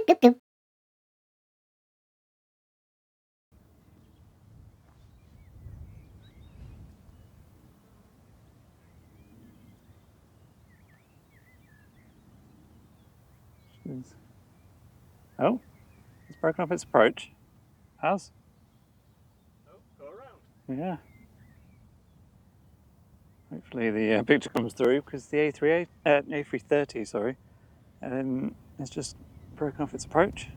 Doop doop. Oh, it's broken up its approach. Has? Oh, go around. Yeah. Hopefully the picture comes through because the A330, sorry, it's just broken off its approach.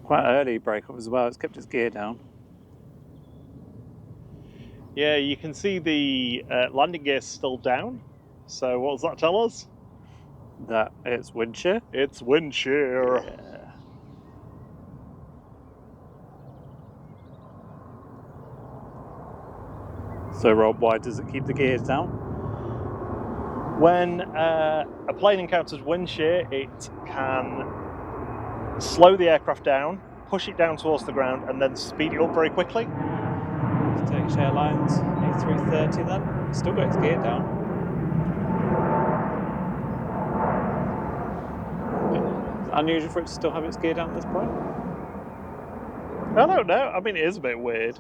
Quite early break-off as well. It's kept its gear down. Yeah, you can see the landing gear still down. So what does that tell us? That it's wind shear. It's wind shear. Yeah. So Rob, why does it keep the gears down? When a plane encounters wind shear, it can slow the aircraft down, push it down towards the ground, and then speed it up very quickly. Turkish Airlines A330 then? Still got its gear down. Is it unusual for it to still have its gear down at this point? I don't know. I mean, it is a bit weird.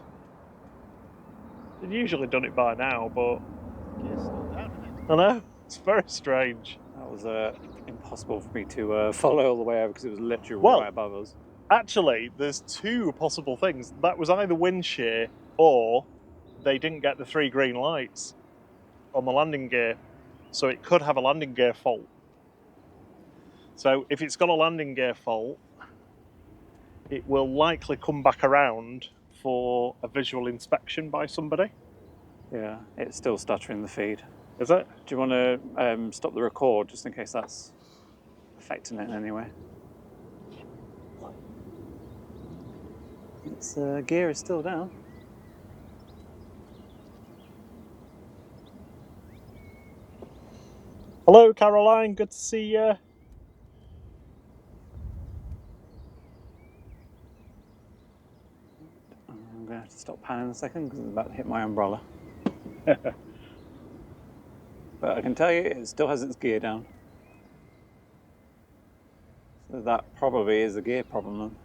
They've usually done it by now, but Gear's still down, isn't it? I know. It's very strange. That was impossible for me to follow all the way over because it was literally Well, right above us. Actually, there's two possible things. That was either wind shear or they didn't get the 3 green lights on the landing gear. So it could have a landing gear fault. So if it's got a landing gear fault, it will likely come back around for a visual inspection by somebody. Yeah, it's still stuttering the feed. Is it? Do you want to stop the record just in case that's affecting it in any way? Its gear is still down. Hello, Caroline. Good to see you. I'm going to have to stop panning in a second because it's about to hit my umbrella. But I can tell you it still has its gear down. So that probably is a gear problem then.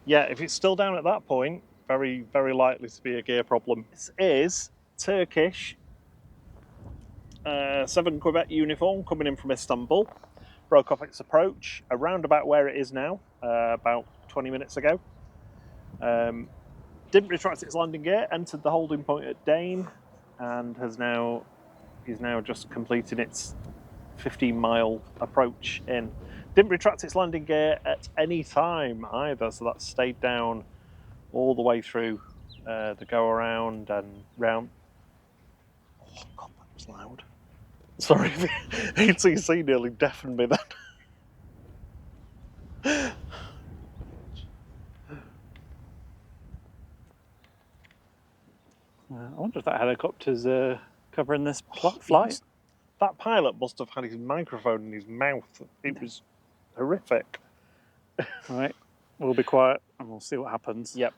Yeah, if it's still down at that point, very, very likely to be a gear problem. This is Turkish 7 Quebec uniform coming in from Istanbul. Broke off its approach around about where it is now, about 20 minutes ago. Didn't retract its landing gear, entered the holding point at Dane, and is now just completing its 15-mile approach in. Didn't retract its landing gear at any time either, so that stayed down all the way through the go around and round. Oh God, that was loud. Sorry, ATC nearly deafened me then. I wonder if that helicopter's covering this flight. That pilot must have had his microphone in his mouth. It was horrific. Right, we'll be quiet and we'll see what happens. Yep.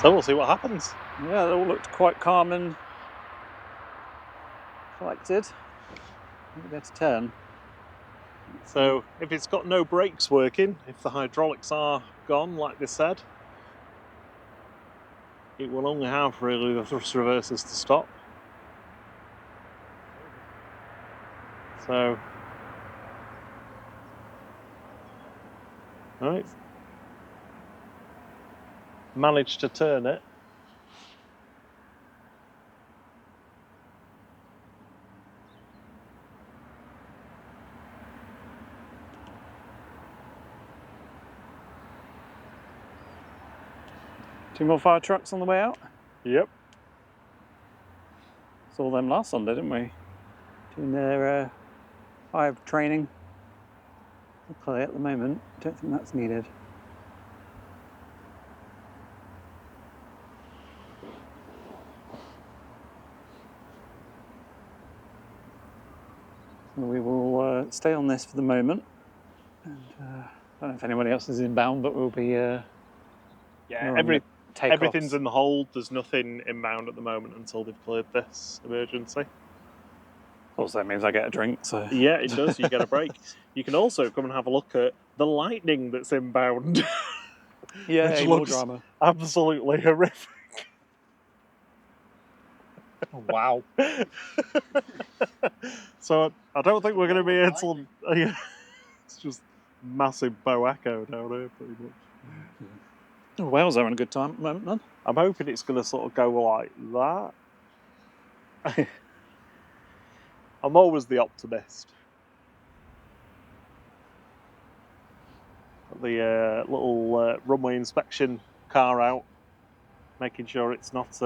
So we'll see what happens. Yeah, it all looked quite calm and collected. We'll be able to turn. So if it's got no brakes working, if the hydraulics are gone, like they said, it will only have really the thrust reversers to stop. So, right, managed to turn it. Two more fire trucks on the way out. Yep. Saw them last Sunday, didn't we? Doing their fire training. Luckily, at the moment, don't think that's needed. So we will stay on this for the moment. And I don't know if anybody else is inbound, but we'll be. Yeah, everything's in the hold. There's nothing inbound at the moment until they've cleared this emergency. Also, that means I get a drink, so. Yeah, it does. You get a break. You can also come and have a look at the lightning that's inbound. Yeah, which more looks drama. absolutely horrific. Wow. So I don't think we're going to be able to. It's just massive bow echo down here, pretty much. Oh, Wales are having a good time at the moment, then. I'm hoping it's going to sort of go like that. I'm always the optimist. Got the little runway inspection car out, making sure it's not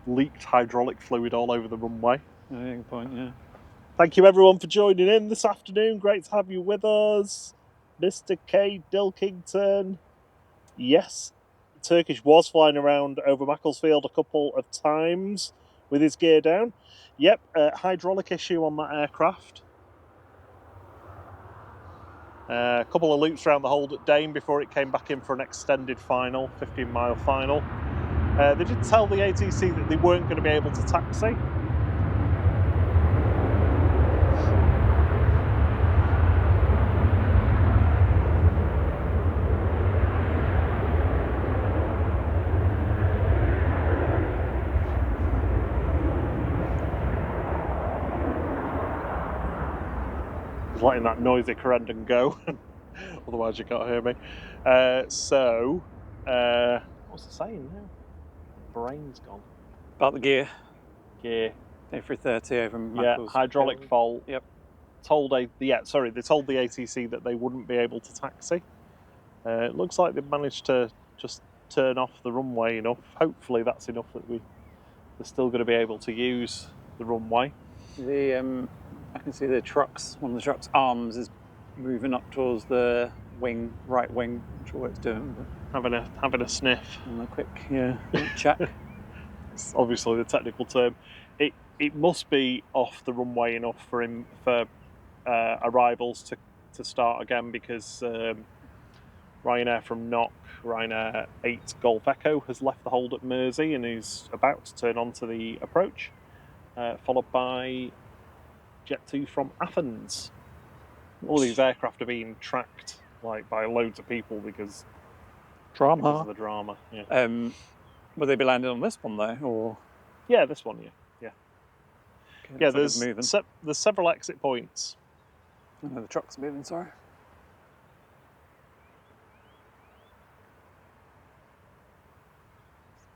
leaked hydraulic fluid all over the runway. Yeah, good point, yeah. Thank you everyone for joining in this afternoon. Great to have you with us. Mr. K. Dilkington. Yes, Turkish was flying around over Macclesfield a couple of times with his gear down. Yep, hydraulic issue on that aircraft. A couple of loops around the hold at Dane before it came back in for an extended final, 15-mile final. They did tell the ATC that they weren't going to be able to taxi. Letting that noisy correndon go, otherwise you can't hear me. What's it saying now? Brain's gone. About the gear. Gear. A330 over Yeah, Macclesfield. hydraulic fault. Yep. They told the ATC that they wouldn't be able to taxi. It looks like they've managed to just turn off the runway enough. Hopefully that's enough that they're still going to be able to use the runway. I can see the trucks, one of the truck's arms is moving up towards the wing, right wing. Not sure what it's doing, but Having a sniff. and a quick check. It's obviously the technical term. It must be off the runway enough for arrivals to start again, because Ryanair from Knock, Ryanair 8 Golf Echo, has left the hold at Mersey and is about to turn onto the approach, followed by Jet 2 from Athens. All these aircraft are being tracked by loads of people because of the drama. Yeah. Will they be landing on this one though, or? Yeah, this one. Yeah. Okay, Yeah. looks like it's moving. There's several exit points. Oh, no, the truck's moving. Sorry.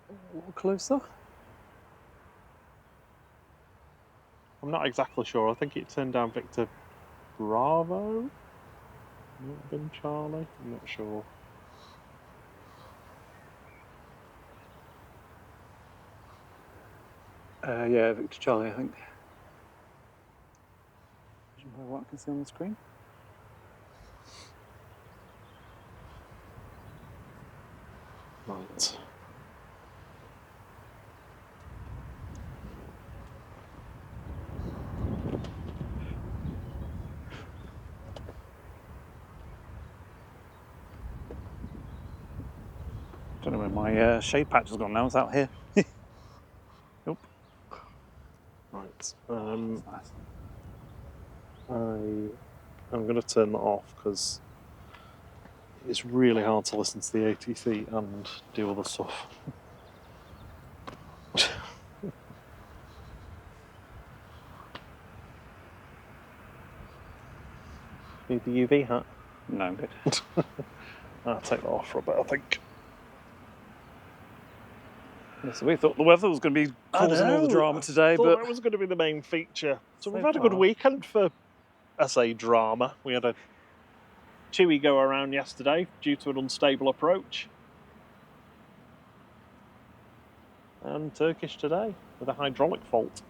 A little closer. I'm not exactly sure. I think it turned down Victor Bravo. Might have been Charlie. I'm not sure. Yeah, Victor Charlie, I think. What I can see on the screen. Right. Don't know where my shade patch has gone now. It's out here. Nope. Right. That's nice. I'm going to turn that off because it's really hard to listen to the ATC and do other stuff. Need the UV hat? No, I'm good. I'll take that off for a bit, I think. Yeah, so we thought the weather was going to be causing all the drama today, thought but that was going to be the main feature. So we've so had a good far- weekend for, I say, drama. We had a chewy go around yesterday due to an unstable approach. And Turkish today with a hydraulic fault.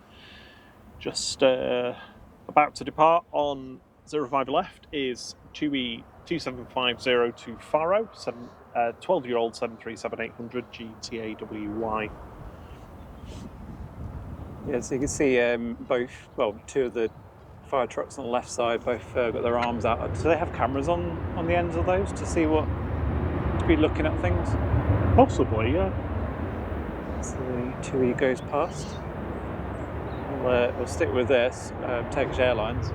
Just about to depart on 05 left is Chewy 2750 to Faro, 12-year-old 737-800 GTAWY. Yeah, so you can see both, well, two of the fire trucks on the left side both got their arms out. Do they have cameras on the ends of those to see what, to be looking at things? Possibly, yeah. So the TUI goes past. We'll stick with this, Turkish Airlines.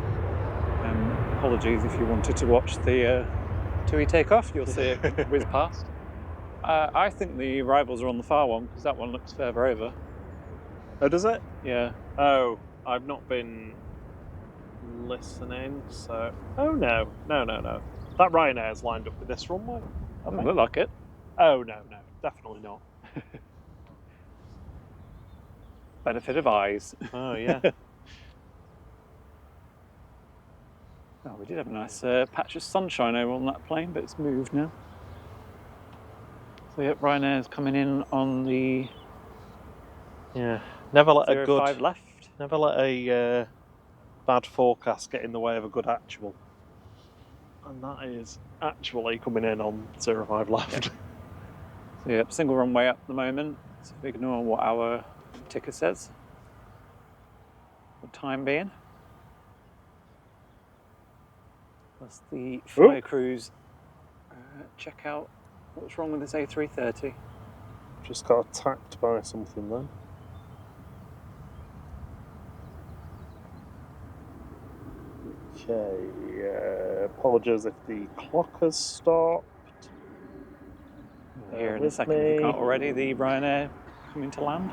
Apologies if you wanted to watch the TUI take off, you'll see it whiz past. I think the arrivals are on the far one because that one looks further over. Oh, does it? Yeah. Oh, I've not been listening, so... Oh, no. That Ryanair's lined up with this runway. Doesn't look like it. Oh, no, definitely not. Benefit of eyes. Oh, yeah. Oh, we did have a nice patch of sunshine over on that plane, but it's moved now. So yep, Ryanair's coming in on the Never let 05 left. Never let a bad forecast get in the way of a good actual. And that is actually coming in on 05 left. So yep, single runway up at the moment. So ignore what our ticker says. For the time being. Plus the fire crews check out what's wrong with this A330. Just got attacked by something then. Okay, apologies if the clock has stopped. Here in a second, if you can't already, the Ryanair coming to land.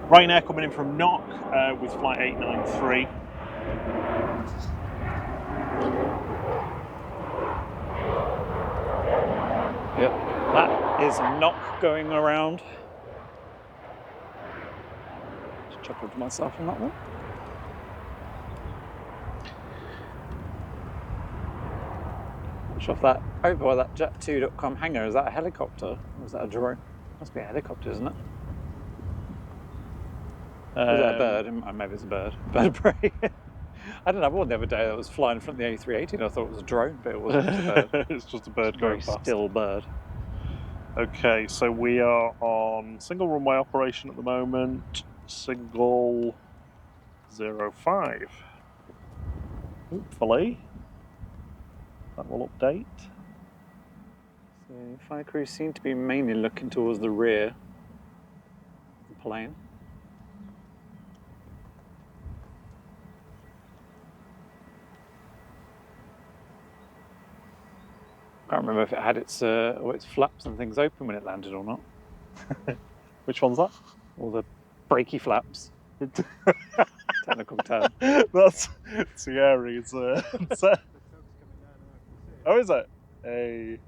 Ryanair coming in from Knock with flight 893. Yep, that is Knock going around. Just chuckled to myself on that one. Off that over by that jet2.com hangar, is that a helicopter or is that a drone? Must be a helicopter, isn't it? Is that a bird? Maybe it's a bird. Bird of prey. I don't know. I one the other day that was flying in front of the A380 and I thought it was a drone, but it wasn't. It's a bird. It's just a bird It's a going very past. still bird. Okay, so we are on single runway operation at the moment. Single 05. Hopefully that will update. So fire crews seem to be mainly looking towards the rear of the plane. I can't remember if it had its flaps and things open when it landed or not. Which one's that? All the brakey flaps. Technical term. That's Thierry's. Oh, is it? Hey,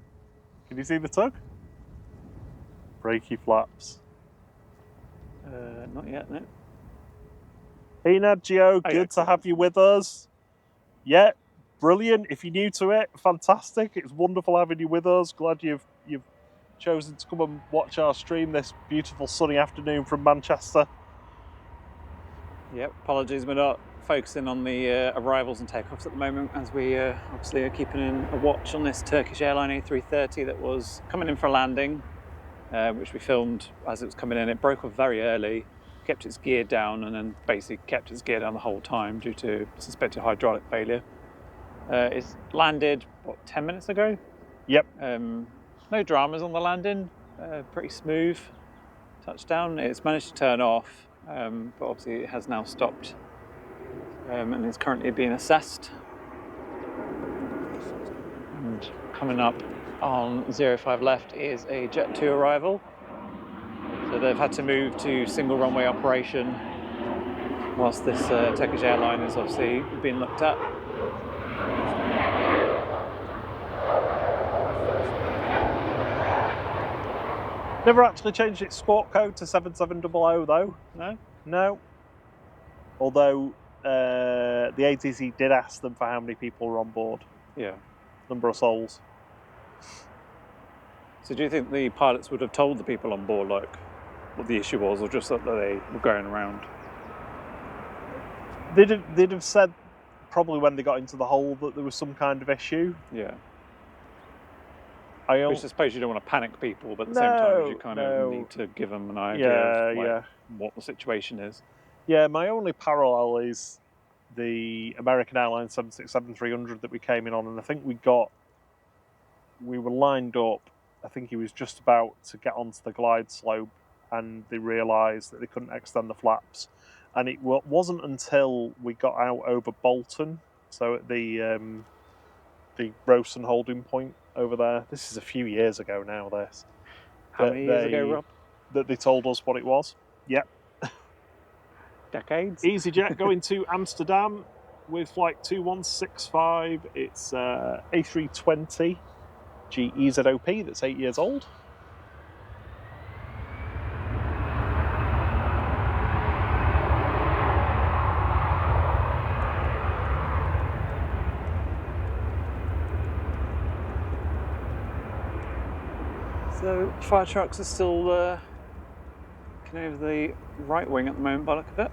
can you see the tug? Brakey flaps. Not yet, no. Hey Nadgio, Oh, good yeah, to cool. have you with us. Yeah, brilliant. If you're new to it, fantastic. It's wonderful having you with us. Glad you've chosen to come and watch our stream this beautiful sunny afternoon from Manchester. Yep, apologies, we're not focusing on the arrivals and takeoffs at the moment as we obviously are keeping in a watch on this Turkish Airlines A330 that was coming in for a landing, which we filmed as it was coming in. It broke off very early, kept its gear down and then basically kept its gear down the whole time due to suspected hydraulic failure. It's landed, what, 10 minutes ago? Yep. No dramas on the landing, pretty smooth. touchdown. It's managed to turn off, but obviously it has now stopped and is currently being assessed. And coming up on 05 left is a Jet 2 arrival. So they've had to move to single runway operation whilst this Turkish airline is obviously being looked at. Never actually changed its sport code to 7700 though. No? No. Although the ATC did ask them for how many people were on board. Yeah. Number of souls. So do you think the pilots would have told the people on board like what the issue was, or just that they were going around? They'd have said probably when they got into the hole that there was some kind of issue. Yeah. I Which I suppose you don't want to panic people, but at the same time you kind of need to give them an idea of like, what the situation is. Yeah, my only parallel is the American Airlines 767-300 that we came in on, and I think we were lined up. I think he was just about to get onto the glide slope, and they realised that they couldn't extend the flaps. And it wasn't until we got out over Bolton, so at the Rowson holding point over there. This is a few years ago now. This. How many years ago, Rob? That they told us what it was. Yep. Decades. EasyJet going to Amsterdam with flight 2165. It's A320 GEZOP that's 8 years old. So fire trucks are still looking over the right wing at the moment by the look of it.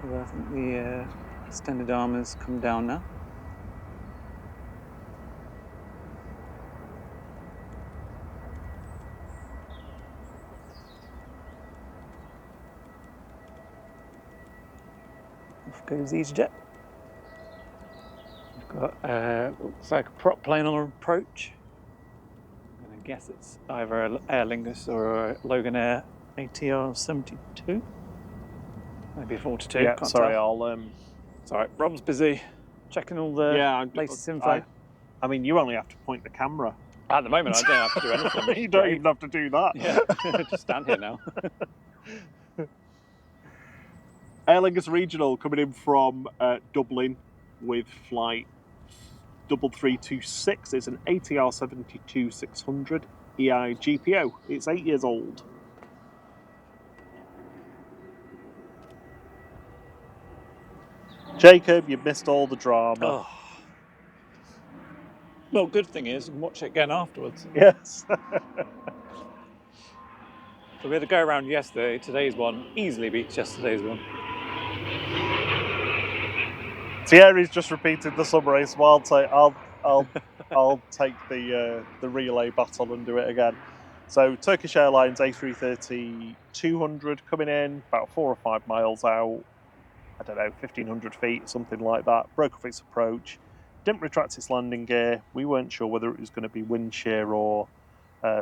Although I think the extended arm has come down now. Off goes EasyJet. We've got looks like a prop plane on approach. I'm going to guess it's either an Aer Lingus or a Logan Air ATR 72. Maybe a 42. Yeah, can't sorry, tell. It's all right. Rob's busy checking all the latest info. I mean, you only have to point the camera. At the moment, I don't have to do anything. Which You is don't great. even have to do that. Yeah, just stand here now. Aer Lingus Regional coming in from Dublin with flight 3326. It's an ATR 72-600 EI GPO. It's 8 years old. Jacob, you've missed all the drama. Oh. Well, good thing is you can watch it again afterwards. Yes. So we had to go around yesterday. Today's one easily beats yesterday's one. Thierry's just repeated the summary, so I'll take the relay battle and do it again. So Turkish Airlines A330-200 coming in about 4 or 5 miles out. I don't know, 1,500 feet, something like that. Broke off its approach. Didn't retract its landing gear. We weren't sure whether it was going to be wind shear or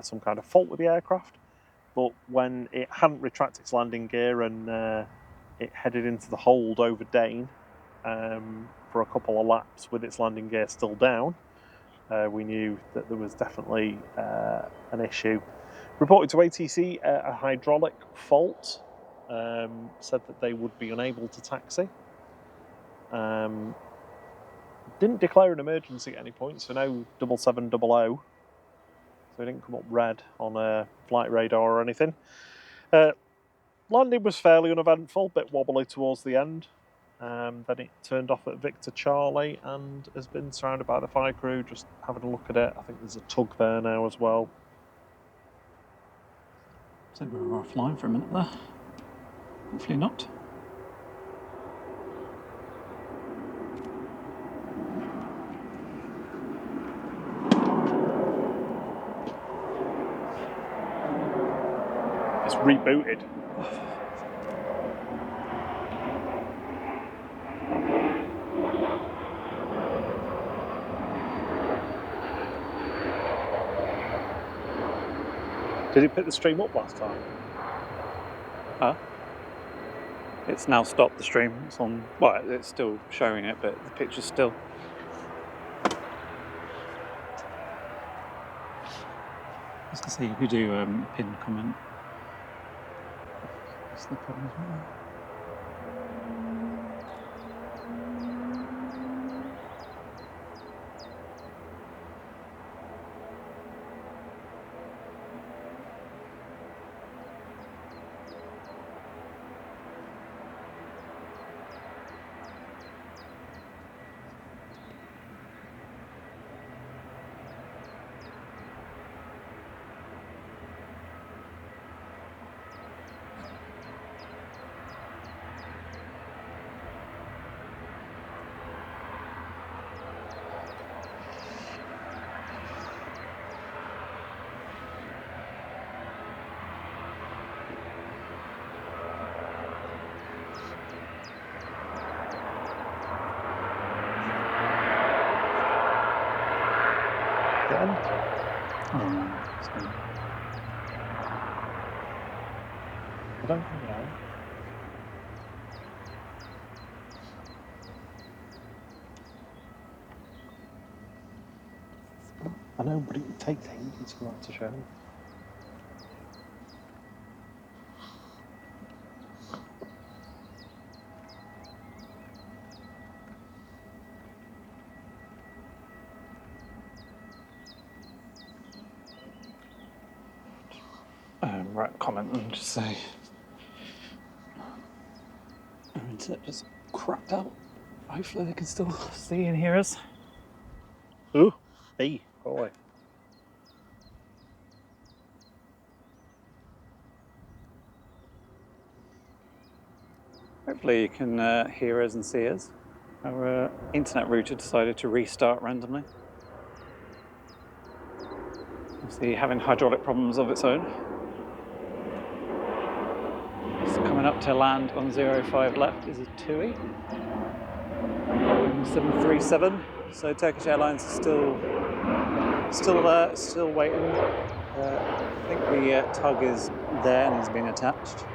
some kind of fault with the aircraft. But when it hadn't retracted its landing gear and it headed into the hold over Dane for a couple of laps with its landing gear still down, we knew that there was definitely an issue. Reported to ATC a hydraulic fault. Said that they would be unable to taxi. Didn't declare an emergency at any point, so no 7700. So it didn't come up red on a flight radar or anything. Landing was fairly uneventful, bit wobbly towards the end. Then it turned off at Victor Charlie and has been surrounded by the fire crew, just having a look at it. I think there's a tug there now as well. So we were offline for a minute there. Hopefully not. It's rebooted. Did it pick the stream up last time? It's now stopped the stream. It's on. Well, it's still showing it, but the picture's still. I was going to say, you could do pinned comment. What's the problem with that? I don't think I am. I know, but it takes ages for that to show. Right, comment and just say. Our internet just crapped out. Hopefully they can still see and hear us. Ooh, hey, go away. Hopefully you can hear us and see us. Our internet router decided to restart randomly. Obviously having hydraulic problems of its own. It's coming up to land on 05 left is a TUI. 737. So Turkish Airlines is still there, still waiting. I think the tug is there and has been attached.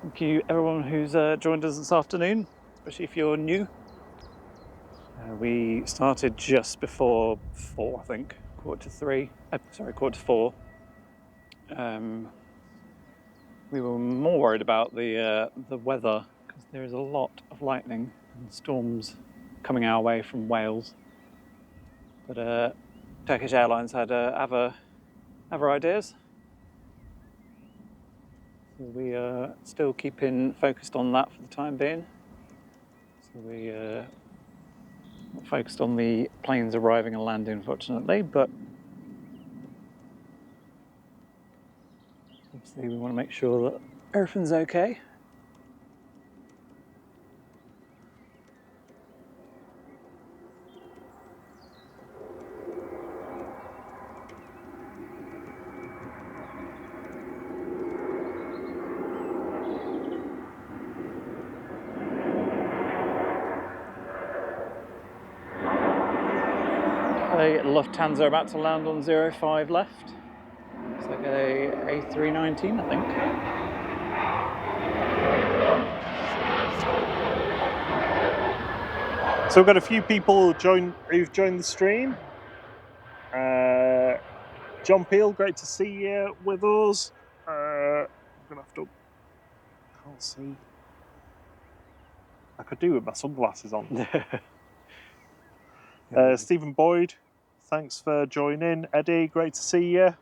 Thank you everyone who's joined us this afternoon, especially if you're new. We started just before 4, I think, quarter to 4. We were more worried about the weather because there is a lot of lightning and storms coming our way from Wales. But Turkish Airlines had other ideas. So we are still keeping focused on that for the time being. So we not focused on the planes arriving and landing, unfortunately, but obviously we want to make sure that everything's okay. Lufthansa are about to land on 05 left. It's like a A319, I think. So we've got a few people who've joined the stream. John Peel, great to see you with us. I'm gonna have to. Can't see. I could do with my sunglasses on. Stephen Boyd, thanks for joining. Eddie, great to see you.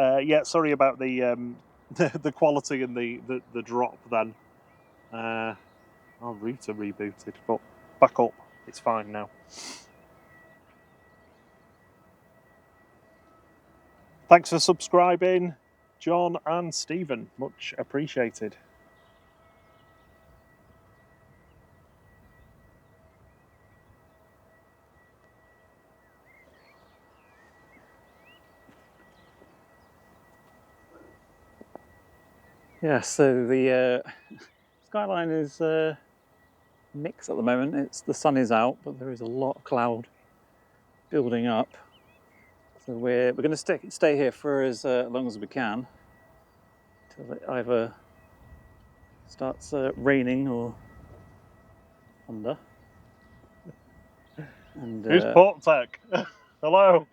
Yeah, sorry about the the quality and the drop then. Our router rebooted, but back up. It's fine now. Thanks for subscribing, John and Stephen. Much appreciated. Yeah, so the skyline is mixed at the moment. The sun is out, but there is a lot of cloud building up. So we're going to stay here for as long as we can until it either starts raining or thunder. And Who's port tech? Hello.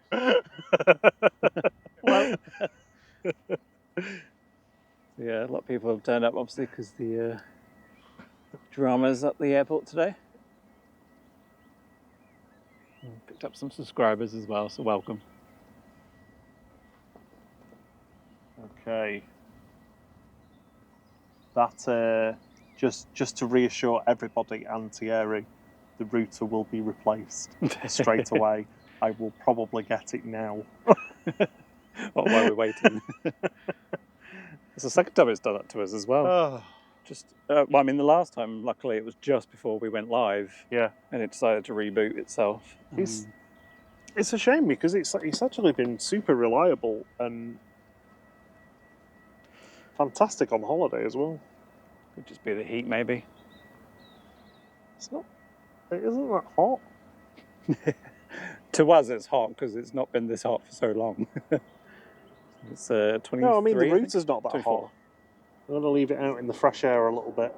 hello. Yeah, a lot of people have turned up, obviously, because the drama's at the airport today. Picked up some subscribers as well, so welcome. Okay. That just to reassure everybody and Thierry, the router will be replaced straight away. I will probably get it now. While we're waiting. It's the second time it's done that to us as well. Oh. Well, I mean, the last time, luckily, it was just before we went live. Yeah. And it decided to reboot itself. It's a shame because it's actually been super reliable and fantastic on holiday as well. Could just be the heat, maybe. It isn't that hot. To us, it's hot because it's not been this hot for so long. It's 23. No, I mean the router's not that 24. hot. I'm going to leave it out in the fresh air a little bit.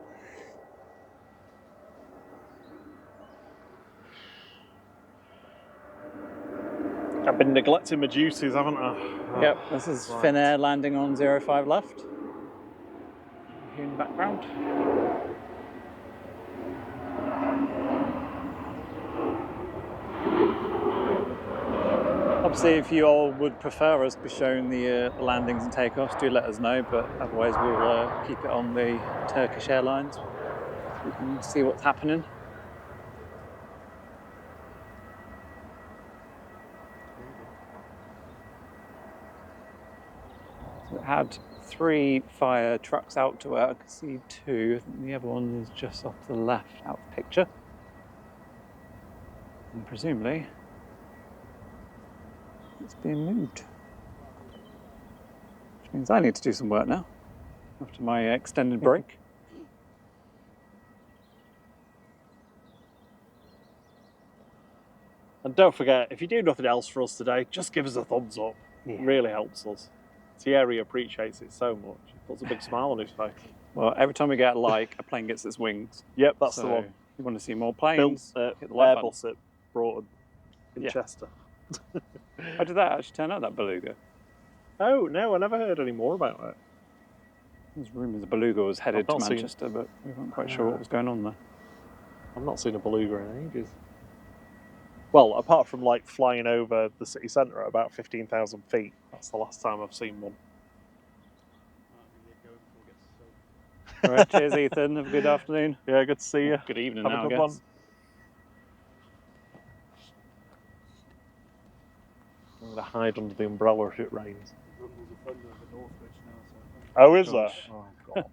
I've been neglecting my duties, haven't I? Yep, this is Finnair landing on 05 left. Here in the background. Obviously, if you all would prefer us to be showing the landings and takeoffs, do let us know, but otherwise we'll keep it on the Turkish Airlines so we can see what's happening. So it had 3 fire trucks out to work. I can see 2. I think the other one is just off to the left out of the picture. And presumably it's being moved. Which means I need to do some work now after my extended break. And don't forget, if you do nothing else for us today, just give us a thumbs up. Yeah. It really helps us. Thierry appreciates it so much. He puts a big smile on his face. Well, every time we get a like, a plane gets its wings. Yep, that's So the one. if you want to see more planes, Built hit the like button. Airbus at Broughton in Chester. How did that actually turn out, that beluga? Oh, no, I never heard any more about it. There's rumours the beluga was headed to Manchester, but we weren't quite sure what was going on there. I've not seen a beluga in ages. Well, apart from like flying over the city centre at about 15,000 feet. That's the last time I've seen one. All right, cheers, Ethan. Have a good afternoon. Yeah, good to see you. Good evening Have now, a good I guess. I'm going to hide under the umbrella if it rains. Oh, is that? Oh, God.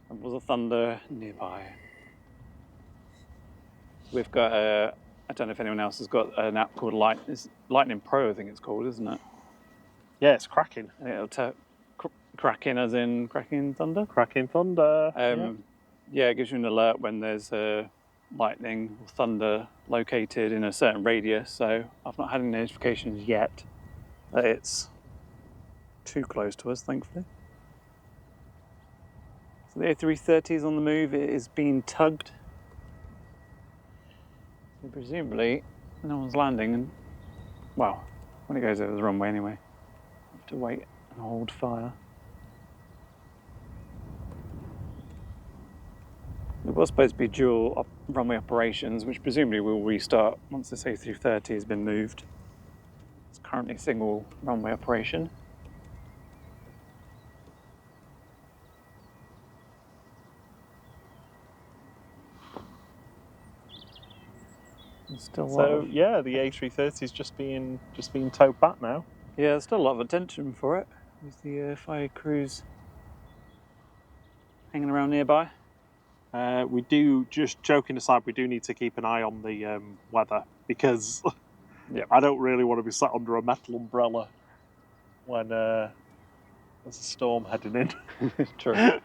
There was a thunder nearby. We've got I don't know if anyone else has got an app called Lightning Pro, I think it's called, isn't it? Yeah, it's cracking. And it'll cracking as in cracking thunder? Cracking thunder. Yeah, it gives you an alert when there's lightning or thunder located in a certain radius. So I've not had any notifications yet that it's too close to us, thankfully. So the A330 is on the move. It is being tugged. So presumably no one's landing. And, well, when it goes over the runway anyway, I have to wait and hold fire. It was supposed to be dual runway operations, which presumably will restart once this A330 has been moved. It's currently single runway operation. Yeah, the A330 is just being towed back now. Yeah, there's still a lot of attention for it. There's the fire crews hanging around nearby. We do, just joking aside, we do need to keep an eye on the weather because I don't really want to be sat under a metal umbrella when there's a storm heading in. True.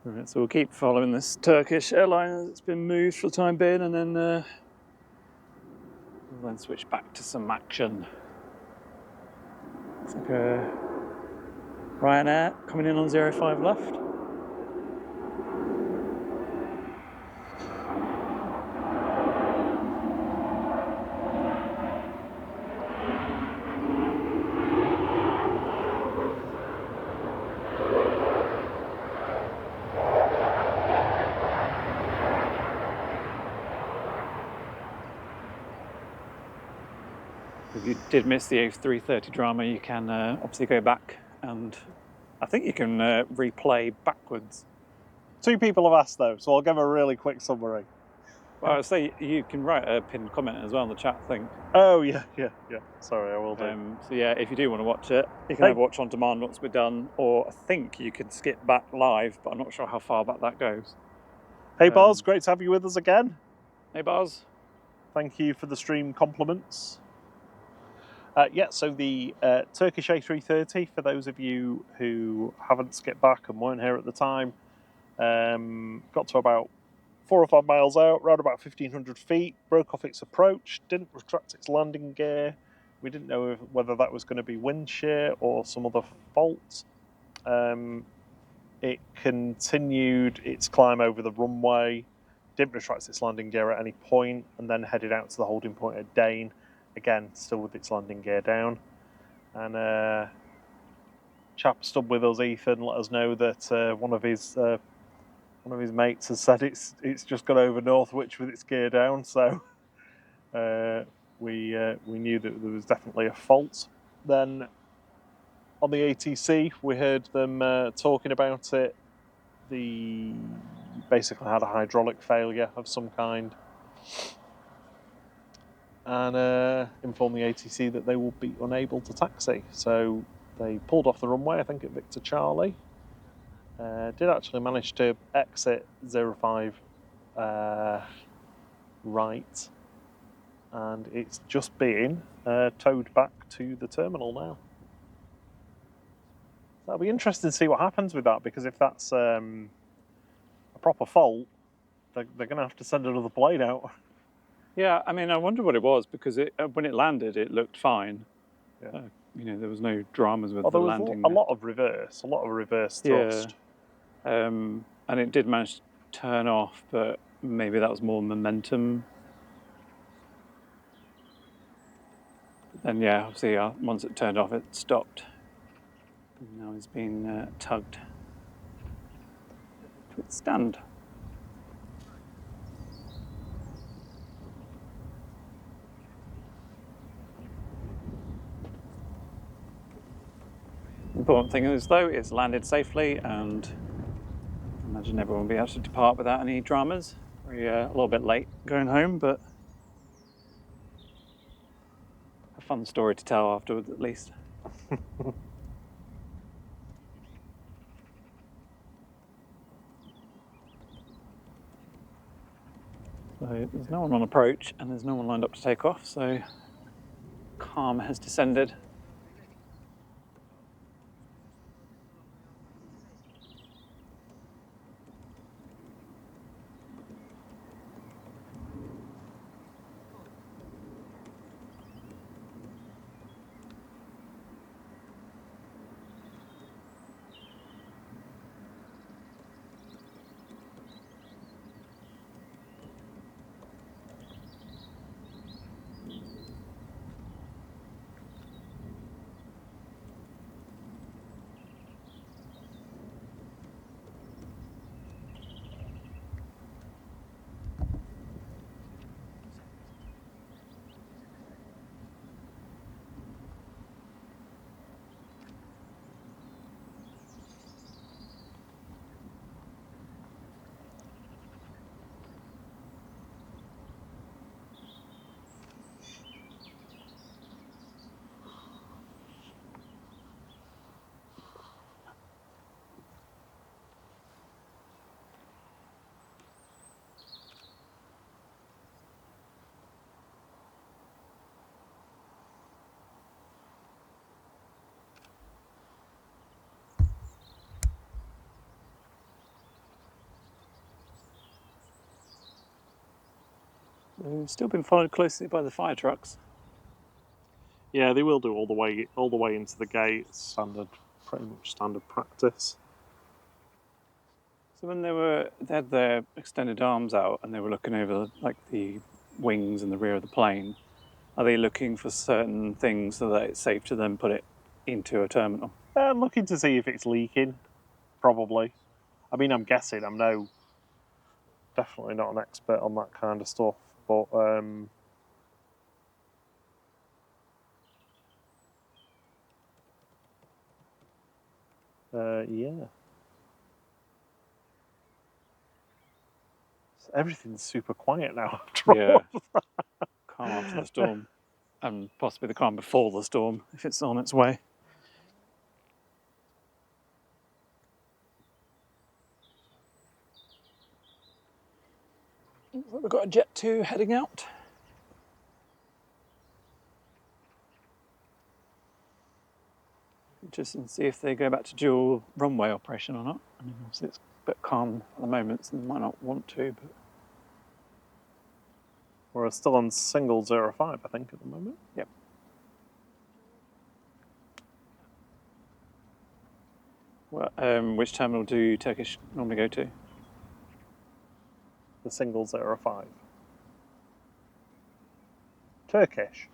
Right, so we'll keep following this Turkish Airlines. It's been moved for the time being, and then we'll then switch back to some action. It's like a Ryanair coming in on 05 left. If you did miss the A330 drama, you can obviously go back, and I think you can replay backwards. 2 people have asked though, so I'll give a really quick summary. Well, I'd say you can write a pinned comment as well in the chat, I think. Oh yeah. Sorry, I will do. So yeah, if you do want to watch it, you can either watch on demand once we're done, or I think you can skip back live, but I'm not sure how far back that goes. Hey Bars, great to have you with us again. Hey Bars. Thank you for the stream compliments. Yeah, so the Turkish A330, for those of you who haven't skipped back and weren't here at the time, got to about 4 or 5 miles out, around about 1,500 feet, broke off its approach, didn't retract its landing gear. We didn't know whether that was going to be wind shear or some other fault. It continued its climb over the runway, didn't retract its landing gear at any point, and then headed out to the holding point at Dane, again, still with its landing gear down. And chap stood with us, Ethan, let us know that one of his mates has said it's just gone over Northwich with its gear down, so we knew that there was definitely a fault. Then on the ATC, we heard them talking about it. The basically had a hydraulic failure of some kind, and informed the ATC that they will be unable to taxi. So they pulled off the runway, I think at Victor Charlie. Did actually manage to exit 05 right, and it's just being towed back to the terminal now. That'll be interesting to see what happens with that, because if that's a proper fault, they're going to have to send another plane out. Yeah, I mean, I wonder what it was, because when it landed, it looked fine. Yeah. There was no dramas with the there was landing. a lot of reverse thrust. Yeah, and it did manage to turn off, but maybe that was more momentum. Then yeah, obviously once it turned off, it stopped. And now it's being tugged to its stand. The important thing is, though, it's landed safely, and I imagine everyone will be able to depart without any dramas. We're a little bit late going home, but a fun story to tell afterwards, at least. So there's no one on approach, and there's no one lined up to take off, so calm has descended. We've still been followed closely by the fire trucks. Yeah, they will do all the way into the gate. It's pretty much standard practice. So when they had their extended arms out and they were looking over like the wings and the rear of the plane, are they looking for certain things so that it's safe to then put it into a terminal? I'm looking to see if it's leaking, probably. I mean, I'm guessing. I'm definitely not an expert on that kind of stuff, but yeah. Everything's super quiet now. Yeah. Calm after the storm, and possibly the calm before the storm if it's on its way. Looks like we've got a Jet 2 heading out. Interesting to see if they go back to dual runway operation or not. I mean, obviously it's a bit calm at the moment, so they might not want to, but We're still on single 05, I think, at the moment. yep. Well, which terminal do Turkish normally go to? The single 05. Turkish.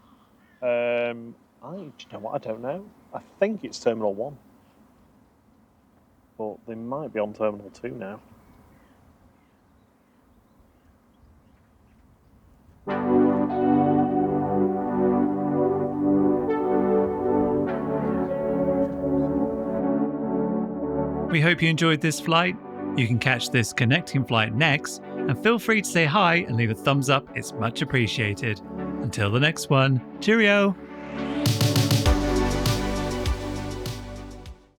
Do you know what? I don't know. I think it's Terminal 1. But they might be on Terminal 2 now. We hope you enjoyed this flight. You can catch this connecting flight next, and feel free to say hi and leave a thumbs up, it's much appreciated. Until the next one, cheerio!